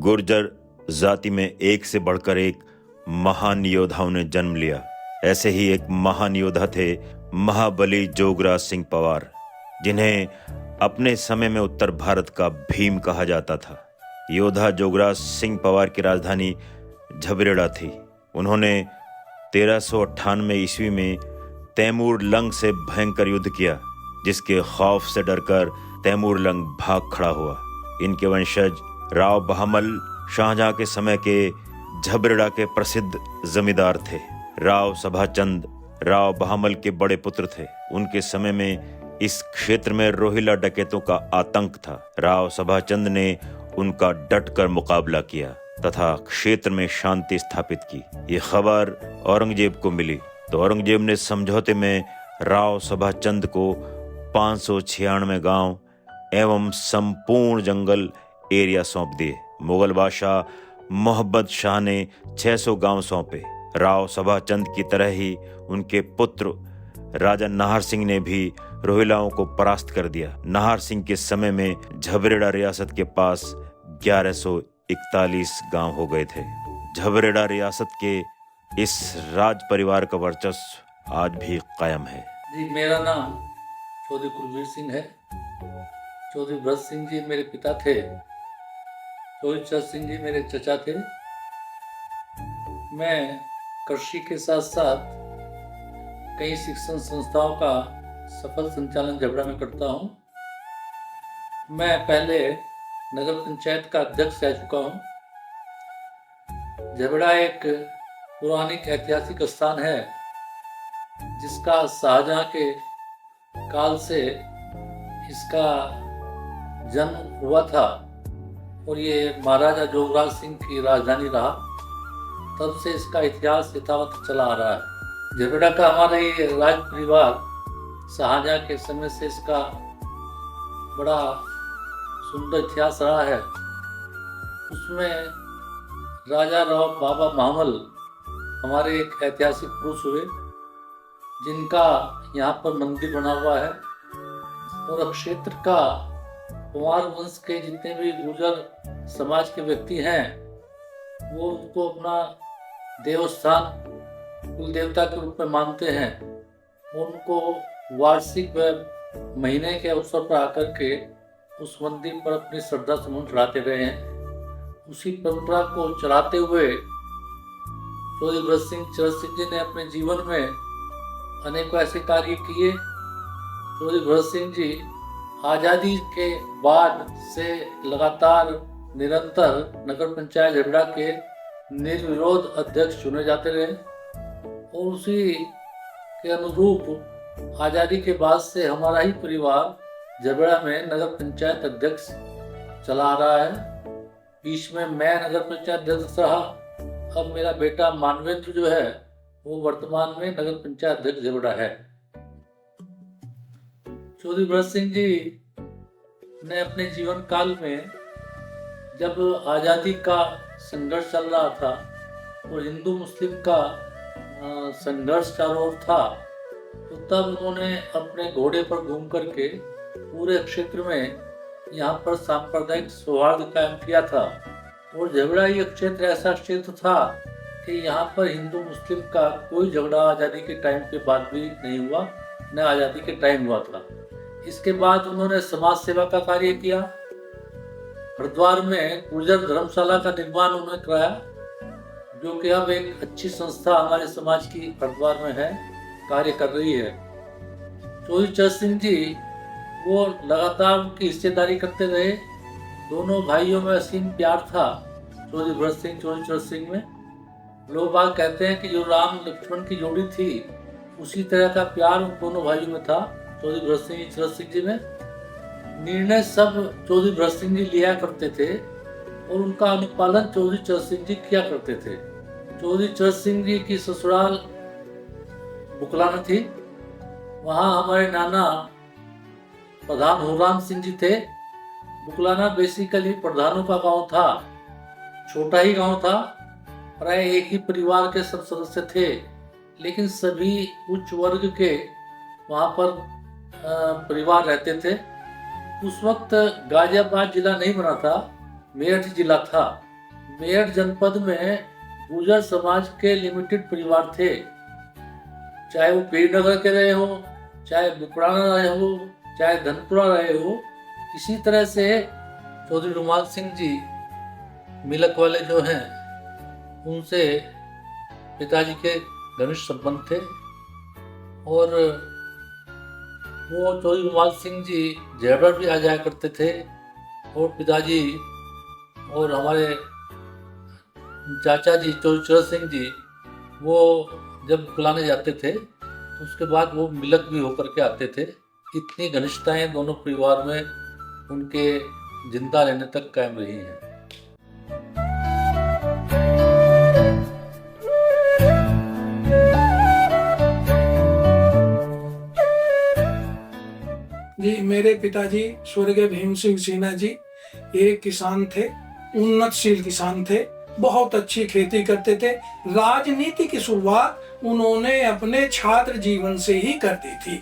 गुर्जर जाति में एक से बढ़कर एक महान योद्धाओं ने जन्म लिया। ऐसे ही एक महान योद्धा थे महाबली जोगराज सिंह पवार, जिन्हें अपने समय में उत्तर भारत का भीम कहा जाता था। योद्धा जोगराज सिंह पवार की राजधानी झबरेड़ा थी। उन्होंने 1398 ईस्वी में तैमूर लंग से भयंकर युद्ध किया, जिसके खौफ से डरकर तैमूर लंग भाग खड़ा हुआ। इनके वंशज राव बहामल शाहजहां के समय के झबरेड़ा के प्रसिद्ध जमींदार थे। राव सभाचंद राव बहामल के बड़े पुत्र थे। उनके समय में इस क्षेत्र में रोहिला डकैतों का आतंक था। राव सभाचंद ने उनका डटकर मुकाबला किया तथा क्षेत्र में शांति स्थापित की। ये खबर औरंगजेब को मिली तो औरंगजेब ने समझौते में राव सभाचंद को 596 गांव एवं संपूर्ण जंगल एरिया सौंप दिए। मुगल बादशाह मोहम्मद शाह ने 600 गांव सौंपे। राव सभाचंद की तरह ही उनके पुत्र राजा नाहर सिंह ने भी रोहिलाओं को परास्त कर दिया। नाहर सिंह के समय में झबरेड़ा रियासत के पास 1141 गांव हो गए थे। झबरेड़ा रियासत के इस राज परिवार का वर्चस्व आज भी कायम है। जी, मेरा नाम चौधरी कुलवीर सिंह है। चौधरी भरत सिंह जी मेरे पिता थे। चौधरी चरण सिंह जी मेरे चचा थे। मैं कृषि के साथ साथ कई शिक्षण संस्थाओं का सफल संचालन झबरा में करता हूँ। मैं पहले नगर पंचायत का अध्यक्ष रह चुका हूँ। झबरा एक पौराणिक ऐतिहासिक स्थान है, जिसका शाहजहां के काल से इसका जन्म हुआ था और ये महाराजा जोगराज सिंह की राजधानी रहा। तब से इसका इतिहास यथावत चला आ रहा है। झबरेड़ा का हमारा ये राज परिवार शाहजहां के समय से इसका बड़ा सुंदर इतिहास रहा है। उसमें राजा राव बाबा महामल हमारे एक ऐतिहासिक पुरुष हुए, जिनका यहाँ पर मंदिर बना हुआ है। और क्षेत्र का पवार वंश के जितने भी गुर्जर समाज के व्यक्ति हैं, वो उनको अपना देवस्थान कुल देवता के रूप में मानते हैं। उनको वार्षिक व महीने के अवसर पर आकर के उस मंदिर पर अपनी श्रद्धा सुमन चढ़ाते रहे हैं। उसी परंपरा को चलाते हुए चौधरी भरत सिंह चरण सिंह जी ने अपने जीवन में अनेकों ऐसे कार्य किए। चौधरी भरत सिंह जी आज़ादी के बाद से लगातार निरंतर नगर पंचायत झबरेड़ा के निर्विरोध अध्यक्ष चुने जाते रहे और उसी के अनुरूप आज़ादी के बाद से हमारा ही परिवार झबरेड़ा में नगर पंचायत अध्यक्ष चला आ रहा है। बीच में मैं नगर पंचायत अध्यक्ष रहा। अब मेरा बेटा मानवेंद्र जो है वो वर्तमान में नगर पंचायत अध्यक्ष झबरेड़ा है। चौधरी भरत सिंह जी ने अपने जीवन काल में जब आज़ादी का संघर्ष चल रहा था और हिंदू मुस्लिम का संघर्ष चारों ओर था, तो तब उन्होंने अपने घोड़े पर घूम करके पूरे क्षेत्र में यहाँ पर सांप्रदायिक सौहार्द कायम किया था। और झबरेड़ा ये क्षेत्र ऐसा क्षेत्र था कि यहाँ पर हिंदू मुस्लिम का कोई झगड़ा आज़ादी के टाइम के बाद भी नहीं हुआ, न आज़ादी के टाइम हुआ था। इसके बाद उन्होंने समाज सेवा का कार्य किया। हरिद्वार में गुर्जर धर्मशाला का निर्माण उन्होंने कराया, जो कि अब एक अच्छी संस्था हमारे समाज की हरिद्वार में है, कार्य कर रही है। चौधरी चरण सिंह जी वो लगातार उनकी हिस्सेदारी करते रहे। दोनों भाइयों में असीम प्यार था, चौधरी भरत सिंह चौधरी चरण सिंह में। लोग बात कहते हैं कि जो राम लक्ष्मण की जोड़ी थी, उसी तरह का प्यार उन दोनों भाइयों में था, चौधरी भरत सिंह चरण सिंह जी में। निर्णय सब चौधरी भरत सिंह जी लिया करते थे और उनका अनुपालन चौधरी चरण सिंह जी किया करते थे। चौधरी चरण सिंह जी की ससुराल बुकलाना थी। वहाँ हमारे नाना प्रधान हुराम सिंह जी थे। बुकलाना बेसिकली प्रधानों का गांव था, छोटा ही गांव था। प्राय एक ही परिवार के सब सदस्य थे, लेकिन सभी उच्च वर्ग के वहाँ पर परिवार रहते थे। उस वक्त गाजियाबाद जिला नहीं बना था, मेरठ जिला था। मेरठ जनपद में गुर्जर समाज के लिमिटेड परिवार थे, चाहे वो पीरनगर के रहे हो, चाहे बुकड़ाना रहे हो, चाहे धनपुरा रहे हो। इसी तरह से चौधरी रुमाल सिंह जी मिलक वाले जो हैं, उनसे पिताजी के घनिष्ठ संबंध थे। और वो चौधरी रुमाल सिंह जी जयपुर भी आ जाया करते थे, और पिताजी और हमारे चाचा जी चौधरी चरण सिंह जी वो जब बुलाने जाते थे तो उसके बाद वो मिलक भी होकर के आते थे। इतनी घनिष्ठताएं दोनों परिवार में उनके जिंदा रहने तक कायम रही हैं। जी, मेरे पिताजी स्वर्गीय भीम सिंह सिन्हा जी एक किसान थे, उन्नतशील किसान थे, बहुत अच्छी खेती करते थे। राजनीति की शुरुआत उन्होंने अपने छात्र जीवन से ही कर दी थी,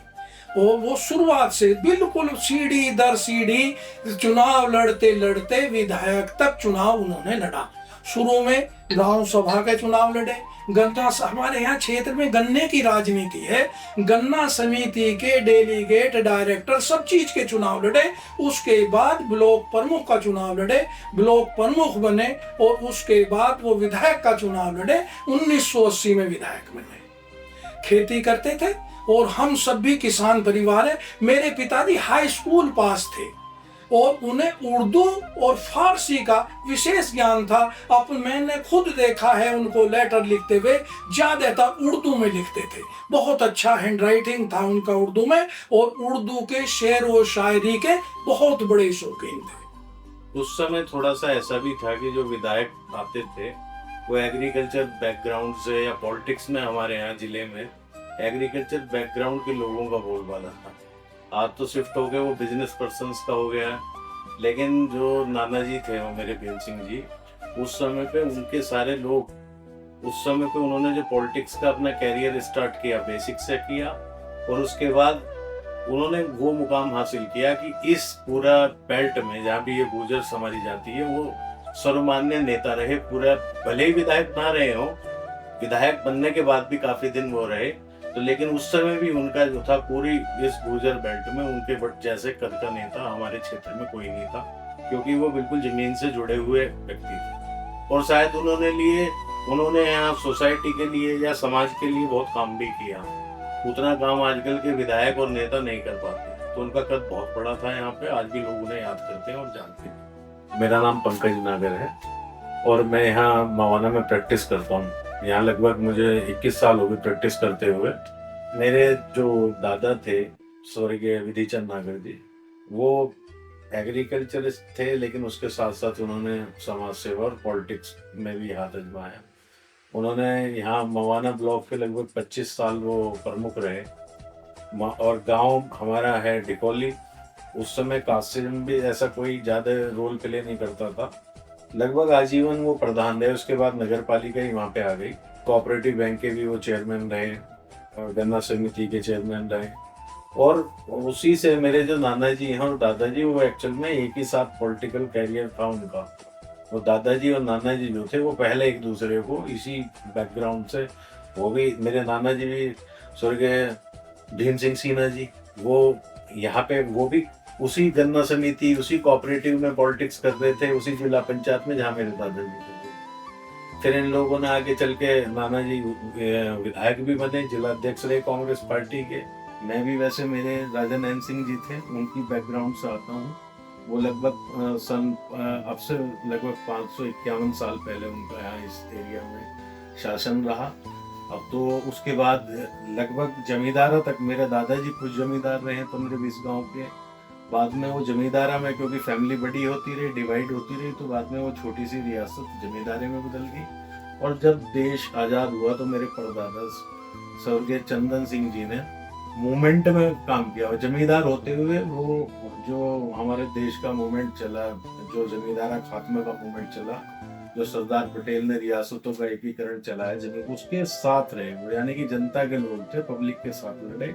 और वो शुरुआत से बिल्कुल सीढ़ी दर सीढ़ी चुनाव लड़ते लड़ते विधायक तक चुनाव उन्होंने लड़ा। शुरू में गांव सभा के चुनाव लड़े, गन्ना, हमारे यहाँ क्षेत्र में गन्ने की राजनीति है, गन्ना समिति के डेलीगेट, डायरेक्टर, सब चीज के चुनाव लड़े। उसके बाद ब्लॉक प्रमुख का चुनाव लड़े, ब्लॉक प्रमुख बने, और उसके बाद वो विधायक का चुनाव लड़े। 1980 में विधायक बने। खेती करते थे, और हम सब भी किसान परिवार है। मेरे पिताजी हाई स्कूल पास थे, और उन्हें उर्दू और फारसी का विशेष ज्ञान था। अब मैंने खुद देखा है उनको लेटर लिखते हुए, ज्यादातर उर्दू में लिखते थे। बहुत अच्छा हैंडराइटिंग था उनका उर्दू में, और उर्दू के शेर व शायरी के बहुत बड़े शौकीन थे। उस समय थोड़ा सा ऐसा भी था कि जो विधायक आते थे वो एग्रीकल्चर बैकग्राउंड से, या पॉलिटिक्स में हमारे यहाँ जिले में एग्रीकल्चर बैकग्राउंड के लोगों का बोलबाला था। आज तो शिफ्ट हो गए, वो बिजनेस पर्सन्स का हो गया। लेकिन जो नाना जी थे, वो मेरे भीम सिंह जी, उस समय पे उनके सारे लोग, उस समय पे उन्होंने जो पॉलिटिक्स का अपना कैरियर स्टार्ट किया, बेसिक से किया, और उसके बाद उन्होंने वो मुकाम हासिल किया कि इस पूरा बेल्ट में जहाँ भी ये गुर्जर समाजी जाती है, वो सर्वमान्य नेता रहे पूरा। भले ही विधायक ना रहे हो, विधायक बनने के बाद भी काफी दिन वो रहे, तो लेकिन उस समय भी उनका जो था पूरी इस गुर्जर बेल्ट में उनके जैसे कद का नेता हमारे क्षेत्र में कोई नहीं था, क्योंकि वो बिल्कुल जमीन से जुड़े हुए व्यक्ति थे। और शायद उन्होंने यहाँ सोसाइटी के लिए या समाज के लिए बहुत काम भी किया। उतना काम आजकल के विधायक और नेता नहीं कर पाते, तो उनका कद बहुत बड़ा था यहाँ पे। आज भी लोग उन्हें याद करते हैं और जानते हैं। मेरा नाम पंकज नागर है, और मैं यहाँ मवाना में प्रैक्टिस करता हूँ। यहाँ लगभग मुझे 21 साल हो गए प्रैक्टिस करते हुए। मेरे जो दादा थे स्वर्गीय विधि चंद नागर जी, वो एग्रीकल्चरिस्ट थे, लेकिन उसके साथ साथ उन्होंने समाज सेवा और पॉलिटिक्स में भी हाथ आजमाया। उन्होंने यहाँ मवाना ब्लॉक के लगभग 25 साल वो प्रमुख रहे। और गांव हमारा है डिकोली। उस समय कासिम भी ऐसा कोई ज़्यादा रोल प्ले नहीं करता था। लगभग आजीवन वो प्रधान रहे। उसके बाद नगर पालिका ही वहाँ पे आ गई। कोऑपरेटिव बैंक के भी वो चेयरमैन रहे, और गन्ना समिति के चेयरमैन रहे। और उसी से मेरे जो नाना जी हैं और दादाजी, वो एक्चुअल में एक ही साथ पॉलिटिकल कैरियर था उनका। वो दादाजी और नाना जी जो थे वो पहले एक दूसरे को इसी बैकग्राउंड से, वो भी मेरे नाना जी भी स्वर्गीय भीम सिंह सिन्हा जी, वो यहाँ पे वो भी उसी गन्ना समिति, उसी कोऑपरेटिव में पॉलिटिक्स कर रहे थे, उसी जिला पंचायत में जहाँ मेरे दादाजी थे। फिर इन लोगों ने आगे चल के नाना जी विधायक भी बने, जिला अध्यक्ष रहे कांग्रेस पार्टी के। मैं भी वैसे, मेरे राजा नैन सिंह जी थे, उनकी बैकग्राउंड से आता हूँ। वो लगभग अब से लगभग 551 साल पहले उनका यहाँ इस एरिया में शासन रहा। अब तो उसके बाद लगभग जमींदारा तक मेरे दादाजी खुद जमींदार रहे हैं 15-20 गांव के। बाद में वो जमींदारा में, क्योंकि फैमिली बड़ी होती रही, डिवाइड होती रही, तो बाद में वो छोटी सी रियासत जमींदारे में बदल गई। और जब देश आज़ाद हुआ तो मेरे परदादा स्वर्गीय चंदन सिंह जी ने मूवमेंट में काम किया। और जमींदार होते हुए वो जो हमारे देश का मूवमेंट चला, जो जमींदारा खात्मे का मूवमेंट चला, जो सरदार पटेल ने रियासतों का एकीकरण चलाया, जमीन उसके साथ रहे वो, यानी कि जनता के लोग थे, पब्लिक के साथ लड़े।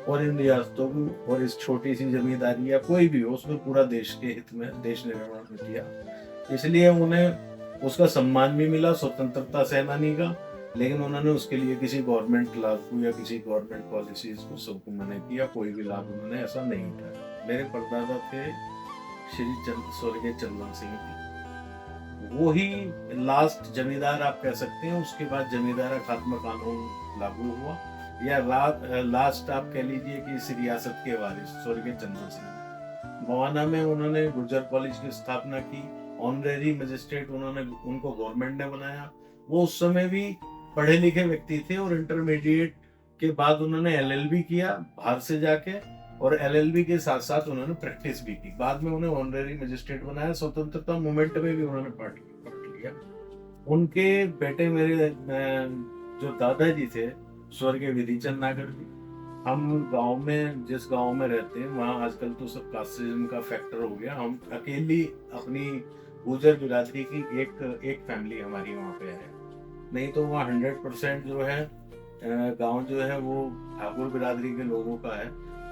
और इन रियासतों को, और इस छोटी सी जमींदारी या कोई भी हो, उसमें पूरा देश के हित में, देश निर्माण में किया। इसलिए उन्हें उसका सम्मान भी मिला स्वतंत्रता सेनानी का, लेकिन उन्होंने उसके लिए किसी गवर्नमेंट लाभ या किसी गवर्नमेंट पॉलिसीज को सबको मना किया, कोई भी लाभ उन्होंने ऐसा नहीं उठाया। मेरे परदादा थे स्वर्गीय चंदन सिंह जी, वो ही लास्ट जमींदार आप कह सकते हैं। उसके बाद जमींदारा खात्मा कानून लागू हुआ, या लास्ट आप कह लीजिए कि इस रियासत के वारिस स्वर्गीय चंदन सिंह। मोहाना में उन्होंने गुर्जर कॉलेज की स्थापना की, ऑनरेरी मजिस्ट्रेट उन्होंने उनको गवर्नमेंट ने बनाया। वो उस समय भी पढ़े लिखे व्यक्ति थे और इंटरमीडिएट के बाद उन्होंने एलएलबी किया बाहर से जाके, और एलएलबी के साथ साथ उन्होंने प्रैक्टिस भी की। बाद में उन्हें ऑनरेरी मजिस्ट्रेट बनाया। स्वतंत्रता मूवमेंट में भी उन्होंने पार्ट लिया। उनके बेटे मेरे जो दादाजी थे स्वर्गीय विधिचंद नागर जी, हम गांव में जिस गांव में रहते हैं वहाँ आजकल तो सब कास्टिज्म का फैक्टर हो गया। हम अकेली अपनी गुर्जर बिरादरी की एक फैमिली हमारी वहाँ पे है, नहीं तो वहाँ 100% जो है गांव जो है वो ठाकुर बिरादरी के लोगों का है।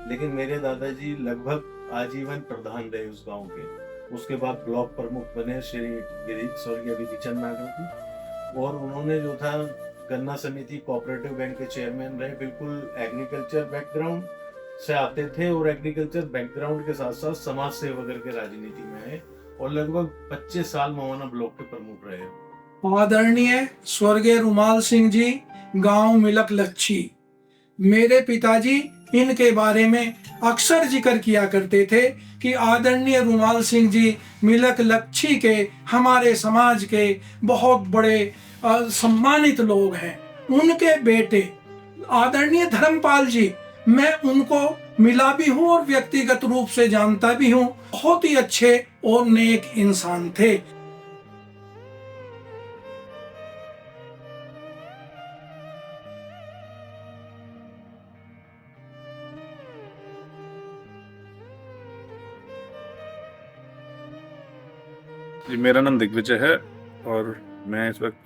लेकिन मेरे दादाजी लगभग आजीवन प्रधान रहे उस गांव के। उसके बाद ब्लॉक प्रमुख बने स्वर्गीय विधिचंद नागर जी, और उन्होंने जो था गन्ना समिति कोऑपरेटिव बैंक के चेयरमैन रहे। बिल्कुल एग्रीकल्चर बैकग्राउंड से आते थे और एग्रीकल्चर बैकग्राउंड के साथ साथ समाज सेवा करके राजनीति में आए और लगभग 25 साल मोहाना ब्लॉक के प्रमुख रहे। आदरणीय स्वर्गीय रुमाल सिंह जी, गांव मिलक लच्छी, मेरे पिताजी इनके बारे में अक्सर जिक्र किया करते थे कि आदरणीय रुमाल सिंह जी मिलक लच्छी के हमारे समाज के बहुत बड़े सम्मानित लोग हैं। उनके बेटे आदरणीय धर्मपाल जी, मैं उनको मिला भी हूँ और व्यक्तिगत रूप से जानता भी हूँ। बहुत ही अच्छे और नेक इंसान थे। जी, मेरा नाम दिग्विजय है और मैं इस वक्त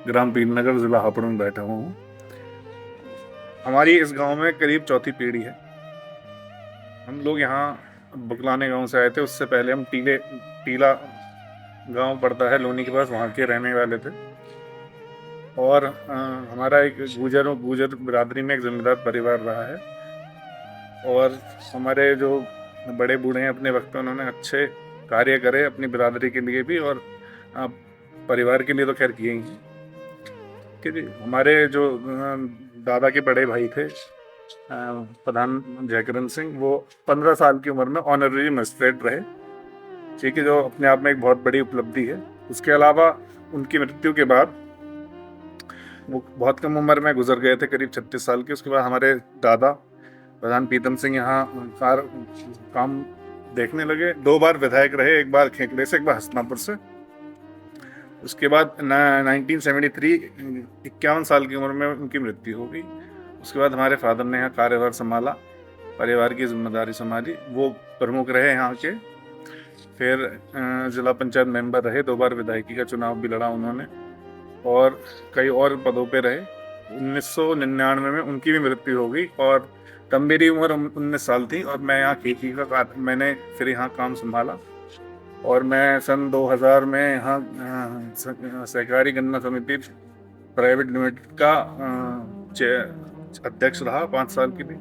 ग्राम पीरनगर जिला हापुड़ में बैठा हुआ हूँ। हमारी इस गांव में करीब चौथी पीढ़ी है। हम लोग यहाँ बुकलाने गांव से आए थे। उससे पहले हम टीला गांव पड़ता है लोनी के पास, वहाँ के रहने वाले थे। और हमारा एक गुजर बिरादरी में एक जमींदार परिवार रहा है। और हमारे जो बड़े बूढ़े हैं अपने वक्त में उन्होंने अच्छे कार्य करे अपनी बिरादरी के लिए भी और परिवार के लिए तो खैर किए ही। कि हमारे जो दादा के बड़े भाई थे प्रधान जयकरण सिंह, वो 15 साल की उम्र में ऑनरेरी मजिस्ट्रेट रहे, ठीक है, जो अपने आप में एक बहुत बड़ी उपलब्धि है। उसके अलावा उनकी मृत्यु के बाद वो बहुत कम उम्र में गुजर गए थे, करीब 36 साल के। उसके बाद हमारे दादा प्रधान पीतम सिंह यहाँ काम देखने लगे। 2 बार विधायक रहे, एक बार खेकड़े से, एक बार हसनापुर से। उसके बाद 1973 51 साल की उम्र में उनकी मृत्यु हो गई। उसके बाद हमारे फादर ने यहाँ कार्यभार संभाला, परिवार की जिम्मेदारी संभाली, वो प्रमुख रहे यहाँ के। फिर जिला पंचायत मेंबर रहे, 2 बार विधायकी का चुनाव भी लड़ा उन्होंने और कई और पदों पे रहे। 1999 में उनकी भी मृत्यु हो गई और तब मेरी उम्र 19 साल थी और मैं यहाँ खेती का मैंने फिर यहाँ काम संभाला। और मैं सन 2000 में यहाँ सहकारी गन्ना समिति प्राइवेट लिमिटेड का अध्यक्ष रहा 5 साल के लिए।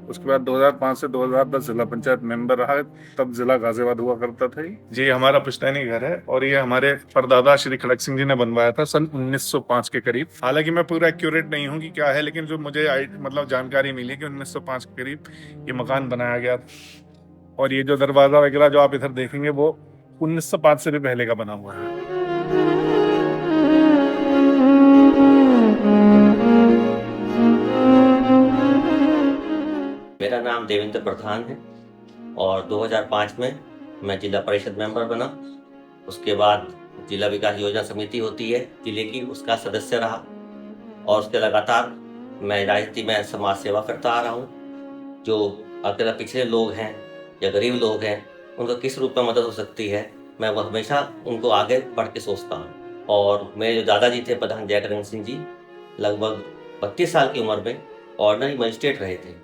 उसके बाद 2005 से 2010 जिला पंचायत मेंबर रहा, तब जिला गाजियाबाद हुआ करता था। जी हमारा पुश्तैनी घर है और ये हमारे परदादा श्री खड़क सिंह जी ने बनवाया था सन 1905 के करीब। हालांकि मैं पूरा एक्यूरेट नहीं हूँ कि क्या है, लेकिन जो मुझे मतलब जानकारी मिली कि 1905 के करीब ये मकान बनाया गया था। और ये जो दरवाजा वगैरह जो आप इधर देखेंगे वो 1905 से भी पहले का बना हुआ है। मेरा नाम देवेंद्र प्रधान है और 2005 में मैं जिला परिषद मेंबर बना। उसके बाद जिला विकास योजना समिति होती है जिले की, उसका सदस्य रहा और उसके लगातार मैं राजनीति में समाज सेवा करता आ रहा हूँ। जो अगर पिछड़े लोग हैं या गरीब लोग हैं उनको किस रूप में मदद हो सकती है, मैं वो हमेशा उनको आगे बढ़ के सोचता हूँ। और मेरे जो दादाजी थे प्रधान जयकरण सिंह जी, लगभग 32 साल की उम्र में ऑर्डिनरी मजिस्ट्रेट रहे थे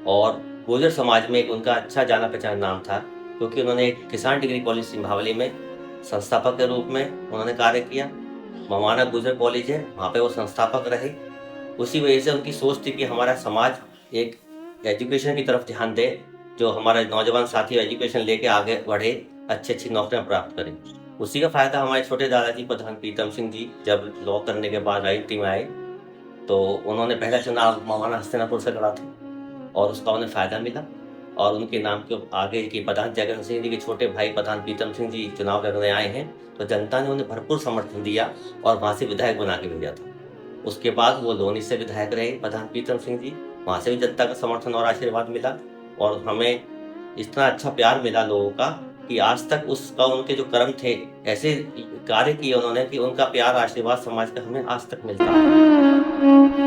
और गुर्जर समाज में एक उनका अच्छा जाना पहचाना नाम था, क्योंकि उन्होंने एक किसान डिग्री कॉलेज सिंभावली में संस्थापक के रूप में उन्होंने कार्य किया। मवाना गुजर कॉलेज है, वहाँ पे वो संस्थापक रहे। उसी वजह से उनकी सोच थी कि हमारा समाज एक एजुकेशन की तरफ ध्यान दे, जो हमारे नौजवान साथी एजुकेशन लेके आगे बढ़े, अच्छी अच्छी नौकरियां प्राप्त करें। उसी का फ़ायदा हमारे छोटे दादाजी प्रधान प्रीतम सिंह जी जब लॉ करने के बाद राजनीति में आए तो उन्होंने पहला चुनाव मवाना हस्तिनापुर से लड़ा था और उसका उन्हें फ़ायदा मिला। और उनके नाम के आगे की प्रधान जयगन सिंह जी के छोटे भाई प्रधान प्रीतम सिंह जी चुनाव लड़ने आए हैं, तो जनता ने उन्हें भरपूर समर्थन दिया और वहाँ से विधायक बना के भेजा था। उसके बाद वो लोनी से विधायक रहे प्रधान प्रीतम सिंह जी, वहाँ से भी जनता का समर्थन और आशीर्वाद मिला और हमें इतना अच्छा प्यार मिला लोगों का कि आज तक उसका उनके जो कर्म थे, ऐसे कार्य किए उन्होंने कि उनका प्यार आशीर्वाद समाज का हमें आज तक मिलता है।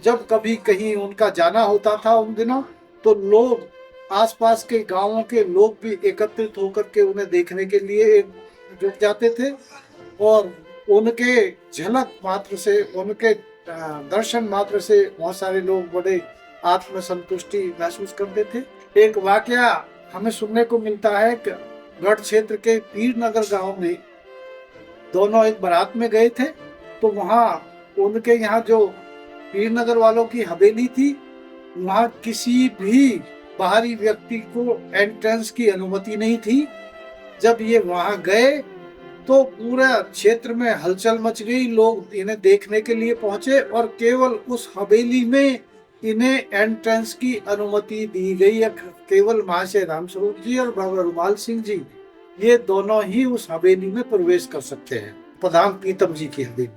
जब कभी कहीं उनका जाना होता था उन दिनों, तो लोग आसपास के गांवों के लोग भी एकत्रित होकर के उन्हें देखने के लिए जुट जाते थे और उनके झलक मात्र से, उनके दर्शन मात्र से बहुत सारे लोग बड़े आत्मसंतुष्टि महसूस करते थे। एक वाकया हमें सुनने को मिलता है कि गढ़ क्षेत्र के पीरनगर गांव में दोनों एक बारात में गए थे, तो वहाँ उनके यहाँ जो पीरनगर वालों की हवेली थी, वहाँ किसी भी बाहरी व्यक्ति को एंट्रेंस की अनुमति नहीं थी। जब ये वहाँ गए तो पूरा क्षेत्र में हलचल मच गई, लोग इन्हें देखने के लिए पहुंचे और केवल उस हवेली में इन्हें एंट्रेंस की अनुमति दी गई। केवल महाशय रामस्वरूप जी और बाबा रुमाल सिंह जी, ये दोनों ही उस हवेली में प्रवेश कर सकते हैं, प्रधान प्रीतम जी की हवेली।